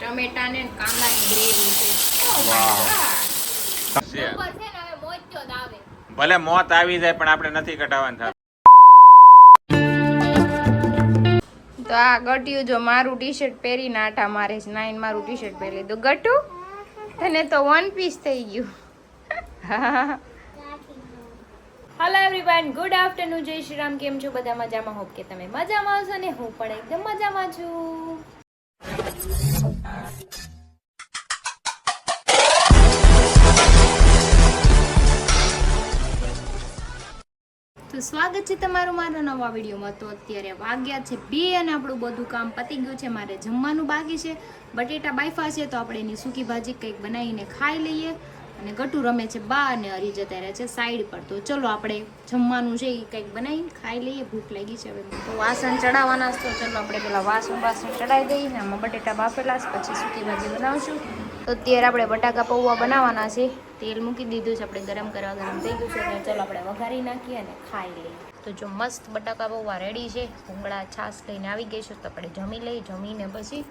ટમેટા ને કાંદાની ગ્રેવી છે. વાહ. ઉપર છે ને હવે મોજો જ આવે. ભલે મોત આવી જાય પણ આપણે નથી કટાવવાનું થતું. તો આ ગટ્યું જો મારું ટી-શર્ટ પહેરીને આટા મારે છે. નાઈન મારું ટી-શર્ટ પહેરી લીધું. ગટુ તને તો વન પીસ થઈ ગયું. હેલો એવરીવન, ગુડ આફ્ટરનૂન, જય શ્રી રામ. કેમ છો બધા? મજામાં? હોપ કે તમે મજામાં હશો ને હું પણ એકદમ મજામાં છું. તો સ્વાગત છે તમારું મારા નવા વિડીયોમાં. તો અત્યારે વાગ્યા છે 2 અને આપણું બધું કામ પતી ગયું છે. મારે જમવાનું બાકી છે. બટેટા બાફા છે તો આપણે એની સૂકી ભાજી કંઈક બનાવીને ખાઈ લઈએ. અને ગટુ રમે છે બા અને હરી જતા રહે છે સાઈડ પર. તો ચલો આપણે જમવાનું છે એ કંઈક બનાવીને ખાઈ લઈએ. ભૂખ લાગી છે હવે. તો વાસણ ચડાવવાના છે તો ચલો આપણે પેલા વાસણ ચડાવી દઈએ. આમાં બટેટા બાફેલા છે, પછી સૂકી ભાજી બનાવશું. તો અત્યારે આપણે બટાકા પૌવા બનાવવાના છે. તેલ મૂકી દીધું છે આપણે ગરમ કરવા. ગરમ થઈ ગયું છે તો ચલો આપણે વઘારી નાખીએ અને ખાઈ લઈએ. તો જો મસ્ત બટાકા પૌવા રેડી છે. ભૂંગળા છાશ લઈને આવી ગઈ છે તો આપણે જમી લઈએ. જમીને પછી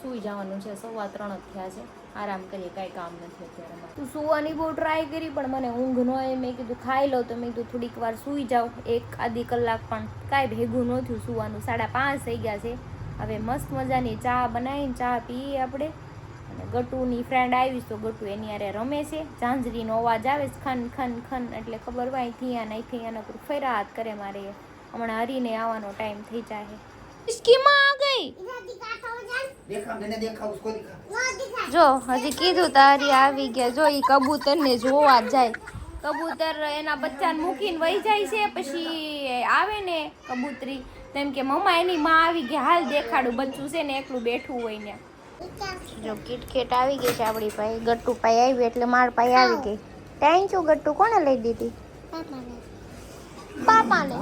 સૂઈ જવાનું છે. 3:15 જ થયા છે. આરામ કરીએ, કાંઈ કામ નથી અત્યારે. તું સુવાની બહુ ટ્રાય કરી પણ મને ઊંઘ ન આવે. મેં કીધું ખાઈ લો તો મેં કીધું થોડીક વાર સૂઈ જાઉં, 1-આધી કલાક, પણ કાંઈ ભેગું ન થયું સુવાનું. 5:30 થઈ ગયા છે. હવે મસ્ત મજાની ચા બનાવીને ચા પીએ આપણે. અને ગટુની ફ્રેન્ડ આવીશ તો ગટુ એની હારે રમે છે. ઝાંઝરીનો અવાજ આવે છે ખન ખન ખન, એટલે ખબર હોય અહીંથી અહીંથી આના પર ફેરાત કરે મારે. હમણાં હરીને આવવાનો ટાઈમ થઈ જાય. इसकी माँ आ गई. જો હજી કીધું તારી આવી ગયા. જો ઈ કબૂતર ને જોવા જાય. કબૂતર એના બચ્ચાને મૂકીને વહી જાય છે. પછી આવે ને કબૂતરી તેમ કે મમ્મા એની માં આવી ગયા, હાલ દેખાડું. બચ્ચું છે ને એકલું બેઠું હોય ને. જો કિટકેટ આવી ગઈ છે આપણી પાસે. ગટ્ટુ પાસે આવી એટલે માર પાસે આવી ગઈ. Thank you Gattu. કોને લઈ દીધી? પાપાને.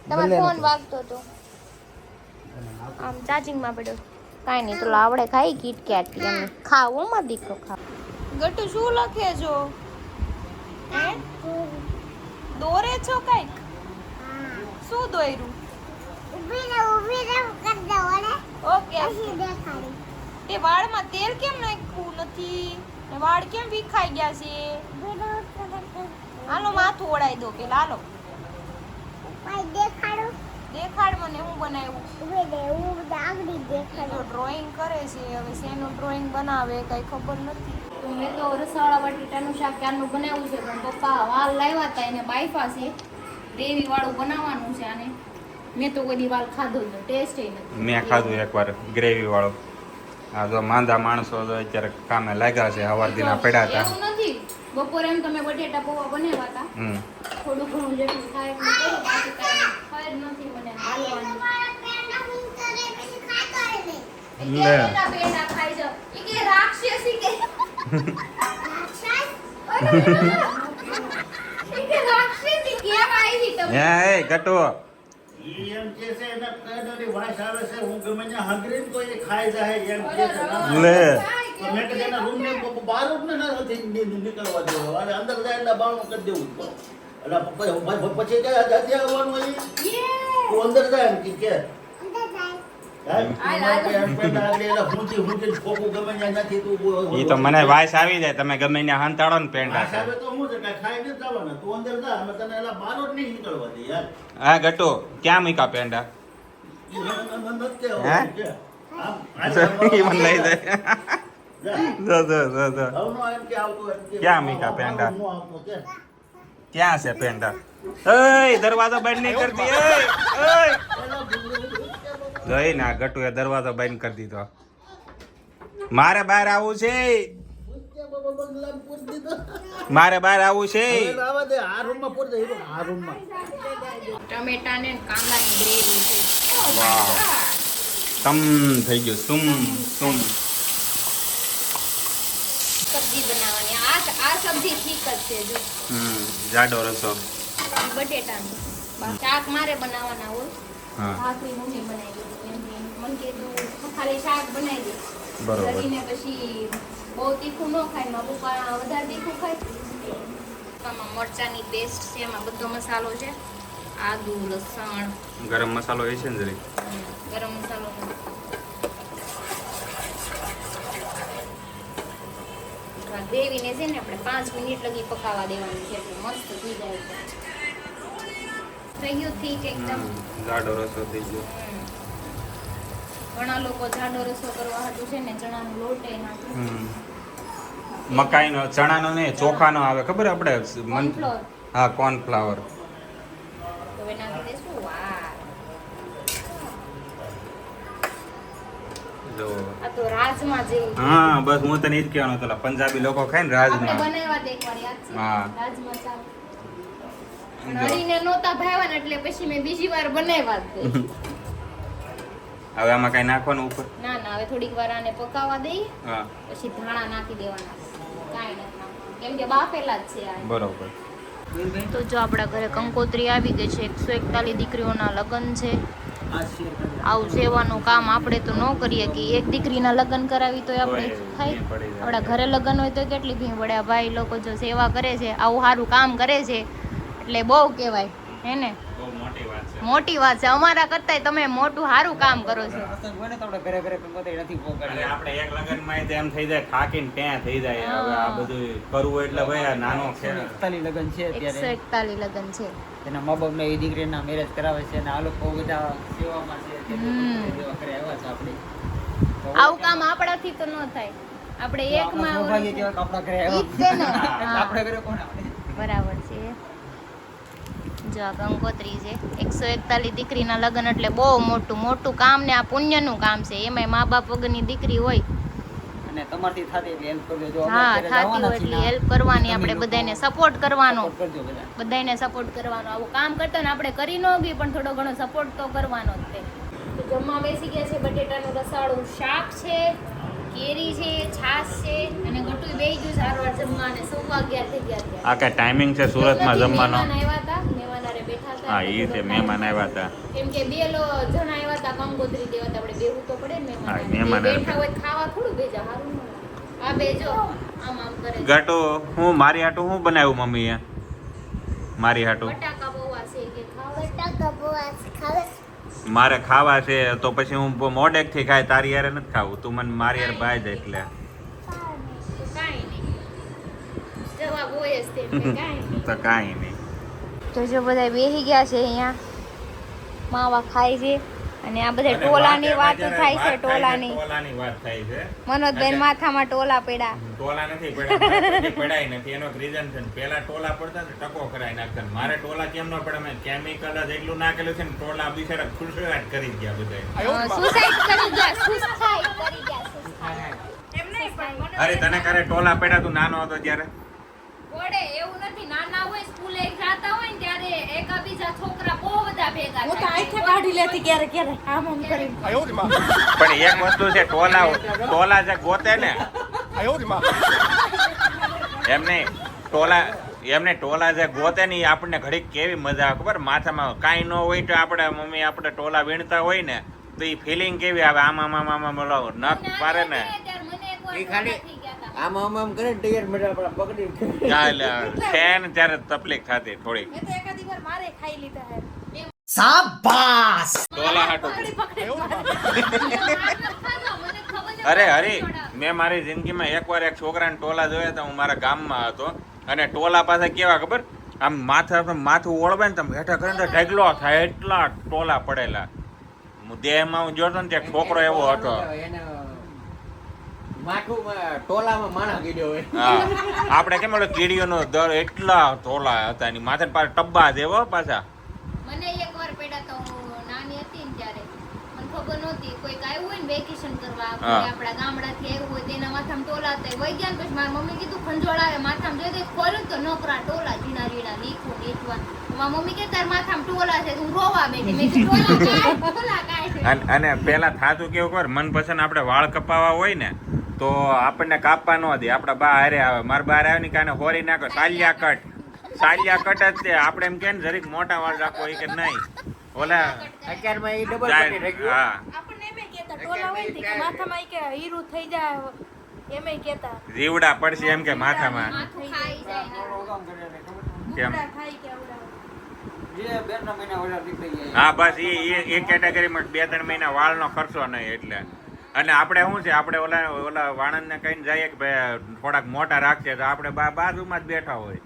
તમારો ફોન વાગતો હતો આમ ચાર્જિંગમાં પડ્યો. કાંઈ નહીં, તો આવડે ખાઈ કિટકેટ. એમ ખાવું માં દીકરો ખાવ. ગટ્ટુ શું લખે છો? દોરે છો કઈક? શું દોર્યું? ઓકે. તે વાળમાં તેલ કેમ નાખ્યું નથી? વાળ કેમ વિખાઈ ગયા છે? હાલો માથું ઓળાઈ દો પેલા. હાલો દેખાડ મને હું બનાવ્યું. ડ્રોઈંગ કરે છે. હવે શેનું ડ્રોઈંગ બનાવે કઈ ખબર નથી. તો મેં તો રસાવાળા બટેટાનું શાક ક્યારનું બનાવ્યું છે પણ પપ્પા વાલ લાવ્યા હતા એને બાફા છે. ગ્રેવી વાળું બનાવવાનું છે આને. મેં તો કોઈ દી વાલ ખાધો જ ટેસ્ટ નથી. મેં ખાધું એકવાર ગ્રેવી વાળો. આ જો માંદા માણસો અત્યારે કામે લાગ્યા છે. હવાર દીના પડ્યા હતા. એવું નથી. બપોરે એમ તમે બટેટા પૌવા બનાવ્યા હતા. થોડું ઘણું જેટલું થાય એટલું કરો. બાકી કાંઈ ખબર નથી મને હાલવાનું. પેંડા ખાઈ જાવ. ઈ કે રાક્ષસી કે રાક્ષસી કેમ આવી તમે? એ ગટુ એમ કે છે એના કડોરી વાસ આવે છે. હું ગમે ત્યાં હંગરીને કોઈ ખાઈ જાય એમ કે છે. લે તો મેં કે એના રૂમ ને બહાર જ નથી નીકળવા દેવો. અને અંદર જાય એટલે બારણું કરી દેવું. એટલે પછી કે જાતે આવવાનું હોય તું અંદર જાય એમ કે ઈ તો મને વાસ આવી જાય. તમે ગમે ને હંતાડો ને પેંડા. હા ગટુ ક્યાં મૂકા પેંડા? ઈ મને લઈ જાય. ક્યાં મૂકા પેંડા? ક્યાં છે પેંડા? એય દરવાજો બંધ નહીં કરતી. જોઈ ના ગટુ એ દરવાજો બંધ કરી દીધો. મારે બહાર આવવું છે. મારે બહાર આવવું છે. ટમેટા ને કાંદાની ગ્રેવી છે. વાહ, તમ થઈ ગયું. સુમ સુમ સબ્જી બનાવવાની. આ સબ્જી ઠીક જ છે. જો જાડો રસો બટેટાનું શાક મારે બનાવવાના હોય. હા ભાખરી મમ્મી બનાવી દીધી. મને કીધું ખાલી શાક બનાવી દે. બરોબર. કરીને પછી બહુ તીખું ન ખાય. મારા પપ્પા વધારે તીખું ખાય. આમાં મરચાની પેસ્ટ છે. એમાં બધો મસાલો છે. આદુ, લસણ, ગરમ મસાલો એ છે ને જરી. ગરમ મસાલો ગ્રેવીને છે ને આપણે 5 મિનિટ લગી પકાવવા દેવાની છે એટલે મસ્ત થઈ જાય છે. થઈ ગયું ઠીક એકદમ. જાડો રસો થઈ ગયો. ઘણા લોકો જાડો રસો કરવા હાટું છે ને ચણાનો લોટ એ નાખે. મકાઈનો ચણાનો ને ચોખાનો આવે ખબર આપણે Cornflour. હા કોર્નફ્લાવર. તો હવે નાખી દઈશું. વાહ, જો આ તો રાજમા જેવું છે. હા બસ હું તને ઈ જ કહેવાનો હતો પંજાબી લોકો ખાય ને આપણે રાજમાં. બનાવ્યા હતા એકવાર યાદ છે? હા. રાજમા ચાવલ. પણ હરીને નહોતા ભાવ્યા ને એટલે પછી મેં બીજી વાર બનાવ્યા જ તે. હવે આમાં કઈ નાખવાનું ઉપર? ના ના, હવે થોડીક વાર આને પકાવવા દઈ હા પછી ધાણા નાખી દેવાના. કાંઈ નથી નાખવાનું કેમ કે બાફેલા જ છે આ. બરોબર. તો જો આપણા ઘરે કંકોત્રી આવી ગઈ છે. 141 દીકરીઓના લગ્ન છે. આવું સેવાનું કામ આપણે તો ન કરીએ કે એક દીકરીના લગ્ન કરાવી તો આપણે થાય. આપણા ઘરે લગ્ન હોય તો કેટલી ભીમ પડે. આ ભાઈ લોકો જો સેવા કરે છે, આવું સારું કામ કરે છે એટલે બહુ કહેવાય હે ને. બહુ મોટી વાત છે. મોટી વાત છે. અમારા કરતાંય તમે મોટું સારું કામ કરો છો. અરે આપણે એક લગનમાં એમ થઈ જાય થાકીને ત્યાં થઈ જાય. હવે આ બધું કરવું એટલે ભાઈ આ નાનો છે. 41 લગ્ન છે અત્યારે 141 લગ્ન છે. એના મા બાપને એ દીકરીના મેરેજ કરાવે છે અને આ લોકો બધા સેવામાં છે સેવા કરે આવ્યા છે આપણે તો આવું કામ આપણાથી તો ન થાય. આપણે એકમાં સૌભાગ્ય કહેવાય કે આપણા ઘરે ઈ જ આવ્યા છે ને. હા, આપણે ઘરે કોણ આવે બરાબર છે. જો આ કંકોત્રી છે. 141 દીકરીના લગ્ન એટલે બહુ મોટું મોટું કામ ને આ પુણ્યનું કામ છે. એમાંય મા બાપ વગરની દીકરી હોય. અને તમારથી થાતી એટલી હેલ્પ કરજો જો હા, અમારે થાતી હોય એટલી હેલ્પ કરવાની. આપણે બધાને સપોર્ટ કરવાનો. કરજો બધા બધાને સપોર્ટ કરવાનો. આવું કામ કરતા ને આપણે કરી ન ગઈ પણ થોડો ઘણો સપોર્ટ તો કરવાનો જ છે. તો જમવા બેસી ગયા છે. બટેટાનું રસાળું શાક છે, કેરી છે, છાશ છે અને ગટુય બેહી ગયું સારવાર જમવા અને 11:15 થઈ ગયા છે. આ કઈ ટાઈમિંગ છે સુરતમાં જમવાનો? મહેમાન આવ્યા હતા, મહેમાન હારે બેઠા હતા. હા ઈ છે મહેમાન આવ્યા હતા. કેમ કે બે જણ આવ્યા હતા કંકોત્રી દેવા હતા. આપણે બેહવું તો પડે ને હા, મહેમાન મહેમાન હારે. બેઠા હોય ખાવા થોડું બેજા હારું ન લાગે. આ બેજો આમ આમ કરે છે. ગાટો હું મારી હાટું હું બનાવ્યું મમ્મીએ? મારી હાટું બટાકા બહુવા છે કે ખાવા મારે ખાવા છે તો પછી હું મોડેક થી ખાય તારી યારે નથી ખાવું. તું મને મારી યારે બાય જાય એટલે તો કાંઈ નહીં. જવાબ હોય જ તે એટલે કાંઈ નહીં. તો કાંઈ નહીં. તો જો બધા બેસી ગયા છે અહીંયા માવા ખાય છે અને આ બધા ટોલાની વાત થાય છે. ટોલાની વાત થાય છે. મનોજભાઈ માથામાં ટોલા પડ્યા. ટોલા નથી પડ્યા પડાય નથી. એનો રીઝન છે પેલા ટોલા પડતા ને ટકો કરાઈ નાખતા. મારે ટોલા કેમ ન પડે? મેં કેમિકલ જ એટલું નાખેલું છે ને ટોલા બિચારા ખુશવાટ કરી ગયા બધા. સુસાઇડ કરી ગયા. સુસાઇડ કરી ગયા. સુસાઇડ. અરે તને કરે ટોલા પડ્યા તું નાનો હતો ત્યારે? પડે એવું નથી. નાના હોય સ્કૂલે જાતા હોય ને ત્યારે એકા બીજા છોકરા બહુ બધા ભેગા હું તો થાય. આંખે કાઢી લેતી ક્યારે ક્યારે આમ આમ કરી પણ એક વસ્તુ છે ટોલા જે ગોતે ને એમને ટોલા જે ગોતે ને ઈ આપણને ઘડીક કેવી મજા આવે ખબર? માથામાં કાંઈ ન હોય તો આપણે મમ્મી આપણે ટોલા વીણતા હોય ને તો ઈ ફિલિંગ કેવી આવે? આમાં બોલો નખ પારે ને ત્યારે મને એકવાર ઈ ખાલી થઈ ગયા હતા. આમ કરે ને તૈયાર મેળા આપણા પકડી એટલે છે ને ત્યારે તકલીફ થતી થોડીક. મેં તો એકાદી વાર મારે ખાઈ લીધા હે ટોલા હાટું મને ખબર અરે હરી મેં મારી જિંદગીમાં એકવાર એક છોકરાને ટોલા જોયા હતા. હું મારા ગામમાં હતો અને ટોલા પાસે કેવા ખબર? આમ માથું ઓળવે ને તમે હેઠા કરીને ઢગલો થાય એટલા ટોલા પડેલા. દેહમાં હું જોતો ને ત્યાં છોકરો એવો હતો. એને માથું ટોલામાં માણા ગીડ્યો હોય હા આપણે કેમ ઓલો કીડીઓનો દર એટલા ટોલા હતા એની માથે પાછા ટબ્બા જેવો પાછા. મને એકવાર પડ્યા તો હું નાની હતી ને ત્યારે મને ખબર નહોતી. કોઈક આવ્યું હોય ને વેકેશન કરવા હા. આપણા ગામડાથી આવ્યું હોય તેના માથામાં ટોલા હતા. વહી ગયા ને પછી મારી મમ્મી કીધું ખંજોળ આવે માથામાં જોઈ દે ખોલ્યું ને તો નકરા ટોલા ઝીણા ઝીણા નીચું નીચવા. મારી મમ્મી કે તાર માથામાં ટોલા છે. હું રોવા બેઠી. મેં કીધું ટોલા કાંઈ અને પેલા થાતું કેવું ખબર? મનપસંદ આપણે વાળ કપાવા હોય ને તો આપણને કાપવા ન દે. આપડા બા હારે આવે. મારા બા આવે ને કાને હોરી નાખો સાલિયા કટ જ તે. આપણે એમ કે ને જરીક મોટા વાળ રાખો એ કે નહીં ઓલા અત્યારમાં એ ડબલ જાય. પટ્ટી થઈ ગયું હા આપણને એમે કહેતા ટોલા હોય ને કે માથામાં ઈ કે હીરું થઈ જાય એમે કહેતા જીવડા પડશે એમ કે માથામાં. માથું ખાઈ જાય ને. કેમ? ગુંડા ખાઈ કે આવડા જે 2 મહિના ઓલા નીકળી જાય હા બસ એ કેટેગરીમાં 2-3 મહિના વાળનો ખર્ચો નહીં એટલે. અને આપણે શું છે, આપણે ઓલા વાણંદને કહીને જઈએ કે ભાઈ થોડાક મોટા રાખશે તો આપણે બાજુમાં જ બેઠા હોય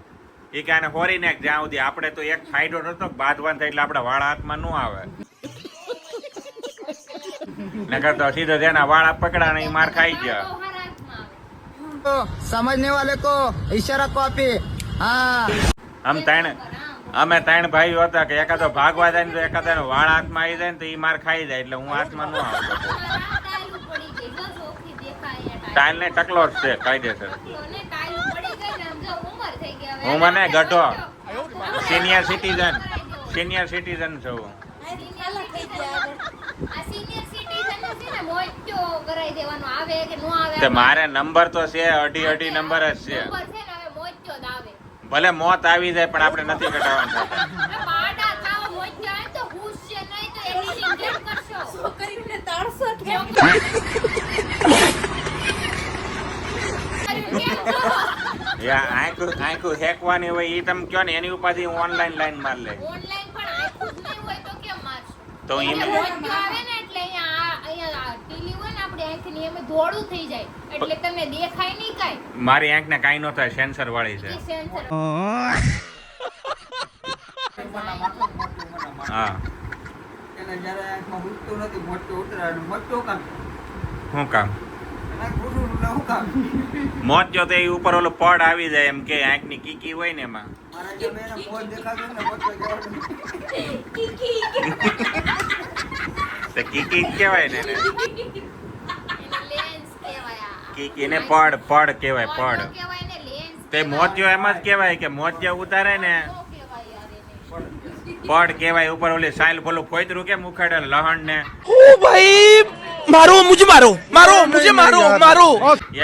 એ કે આને હોરીને જ્યાં સુધી આપણે તો એક ફાયદો નતો બાંધવાનો થાય એટલે આપણે વાળા હાથમાં ન આવે નકર તો સીધો જેના વાળા પકડા ને એ માર ખાઈ ગયા. બહુ હારા હાથમાં આવે. तो समझने वाले को इशारा कॉपी हाँ અમે ત્રણ ભાઈઓ હતા કે એકાદો ભાગવા જાય ને તો એકાદા વાળા હાથમાં આવી જાય ને તો એ માર ખાઈ જાય એટલે હું હાથમાં ન આવતો. ટાઈલું પડી ગઈ જો ચોખ્ખી દેખાય આ ટાઈલ ને ટકલો જ છે કાયદેસર. ટાઈલો ને ટાઈલું પડી ગઈ ને આમ જો ઉંમર થઈ ગઈ હવે. હું મને ગઢો સિનિયર સિટીઝન છું. આ સિનિયર સિટીઝન છે ને મોટો કરાઈ દેવાનો આવે કે નો આવે તે મારે નંબર તો છે અઢી નંબર જ છે. નંબર છે ને હવે મોટો જ આવે. ભલે મોત આવી જાય પણ આપણે નથી કટાવવાનું થતા. હવે પાડા થાવ મોટો આવે તો હુશ છે નહીં તો એડિટિંગ કેમ કરશો? છોકરીને તાળસો કેમ આંખું હેકવાની હોય એ તમે કયો ને એની ઉપાધિ ઓનલાઈન લાઈન માર લે ઓનલાઈન પણ આખું જ નહીં હોય તો કેમ મારશો? તો અને એમ મોટો આવે ને એટલે અહીંયા ટીલી હોય ને આપણે આંખની એમ દોડું થઈ જાય એટલે તમને દેખાય નહીં કાંઈ. મારી આંખને કાંઈ ન થાય સેન્સર વાળી છે. એ સેન્સર હા એને જ્યારે આંખમાં ઉઠતું નથી મોટું ઉતરાનું મોટું કામ શું કામ આંખ ઉઠું શું કામ મોત જો તો એ ઉપર ઓલું પડ આવી જાય એમ કે આંખની કીકી હોય ને એમાં મારા જેમ એને મોત દેખાતું ને મોટો જવાનું તો કીકી જ કહેવાય ને એને. એને લેન્સ કહેવાય આ. કીકી ને પડ કહેવાય મોટો પડ. કહેવાય ને લેન્સ તે મોતિયો એમ જ કહેવાય કે મોતિયો ઉતારે ને નો કહેવાય યાર એને. પડ કહેવાય ઉપર ઓલી સાઈલ પેલું ફોતરું કેમ ઉખાડે લહણ ને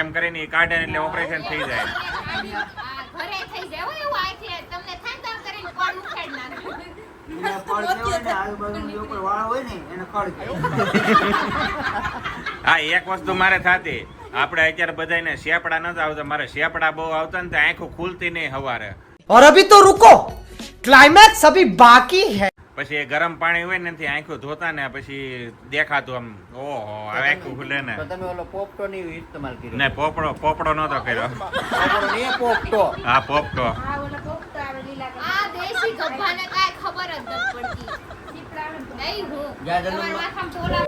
એમ કરીને ઈ કાઢે ને એટલે ઓપરેશન થઈ જાય. આ ઘરે થઈ જાય હો એવું આખે તમને થાય તો આમ કરીને પગ ઉખાડી નાખે. એને ફળ કહેવાય ને આજુબાજુનું જે ઉપર વાળ હોય ને એને ફળ કહેવાય હા એક વસ્તુ મારે થતી આપણે અત્યારે બધાને શેપડા નતા આવતા મારે શેપડા બહુ આવતા ને તો આંખો ખુલતી નહીં હવારે. और अभी तो रुको क्लाइमैक्स अभी बाकी है. પછી એ ગરમ પાણી હોય ને એનાથી આંખો ધોતા ને પછી દેખાતું આમ ઓહો હવે આંખું ખુલે ને. તો તમે ઓલો પોપટો ની ઇસ્તેમાલ કર્યો ને પોપડો નતો કર્યો. પોપટો ને પોપટો હા પોપટો. આ ઓલા પોપટા આવે લીલા આ દેશી ગબ્બાને કાંઈ ખબર જ નથી પડતી. નહીં હું. જ્યાં જન્મ- તમારા માથામાં તો ઓલા